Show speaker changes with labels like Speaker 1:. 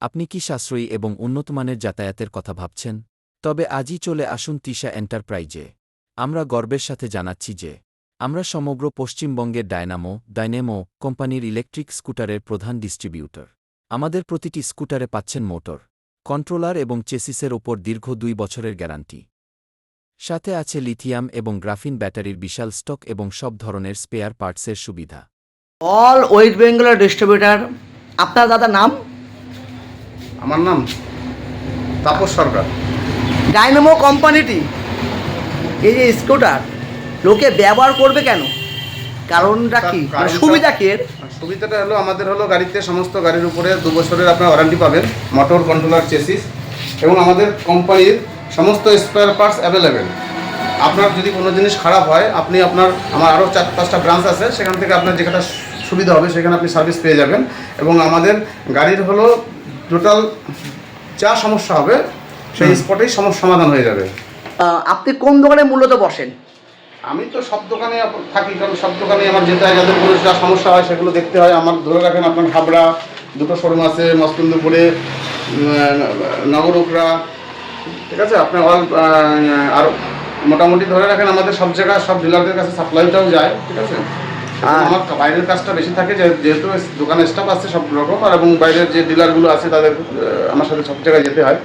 Speaker 1: আপনি কি সাশ্রয়ী এবং উন্নতমানের যাতায়াতের কথা ভাবছেন? তবে আজই চলে আসুন তিশা এন্টারপ্রাইজে। আমরা গর্বের সাথে জানাচ্ছি যে আমরা সমগ্র পশ্চিমবঙ্গের ডাইনেমো কোম্পানির ইলেকট্রিক স্কুটারের প্রধান ডিস্ট্রিবিউটর। আমাদের প্রতিটি স্কুটারে পাচ্ছেন মোটর, কন্ট্রোলার এবং চেসিসের ওপর দীর্ঘ ২ বছরের গ্যারান্টি। সাথে আছে লিথিয়াম এবং গ্রাফিন ব্যাটারির বিশাল স্টক এবং সব ধরনের স্পেয়ার পার্টসের সুবিধা।
Speaker 2: অল ওয়েস্ট বেঙ্গলের ডিস্ট্রিবিউটার। আপনার দাদার নাম?
Speaker 3: আমার নাম তাপস সরকার।
Speaker 2: ডাইনামো কোম্পানিটি এই যে স্কুটার লোকে ব্যবহার করবে কেন? কারণটা কি, মানে সুবিধা কি এর?
Speaker 3: সুবিধাটা হলো আমাদের গাড়িতে সমস্ত গাড়ির উপরে 2 বছরের আপনার ওয়ারেন্টি পাবেন, মোটর, কন্ট্রোলার, চেসিস, এবং আমাদের কোম্পানির সমস্ত স্পেয়ার পার্টস অ্যাভেলেবেল। আপনার যদি কোনো জিনিস খারাপ হয় আপনি আমার আরও 4-5টা ব্রাঞ্চ আছে, সেখান থেকে আপনার যেখানে সুবিধা হবে সেখানে আপনি সার্ভিস পেয়ে যাবেন। এবং আমাদের গাড়ির টোটাল যা সমস্যা হবে সেই স্পটেই সমস্যা সমাধান হয়ে যাবে।
Speaker 2: আপনি কোন দোকানে মূলত বসেন?
Speaker 3: আমি তো সব দোকানে থাকি, কারণ সব দোকানে আমার যেতে হয়, যাদের কোনো যা সমস্যা হয় সেগুলো দেখতে হয়। আমার ধরে রাখেন আপনার হাবড়া 2টো শোরুম আছে, মসকিন্দপুরে, নগরুকরা, ঠিক আছে। আপনার আর মোটামুটি ধরে রাখেন আমাদের সব জায়গায় সব ডিলারদের কাছে সাপ্লাইটাও যায়, ঠিক আছে। আমার বাইরের কাজটা বেশি থাকে, যেহেতু দোকানে স্টাফ আছে সব রকম, আর এবং বাইরের যে ডিলারগুলো আছে তাদের আমার সাথে সব জায়গায় যেতে হয়।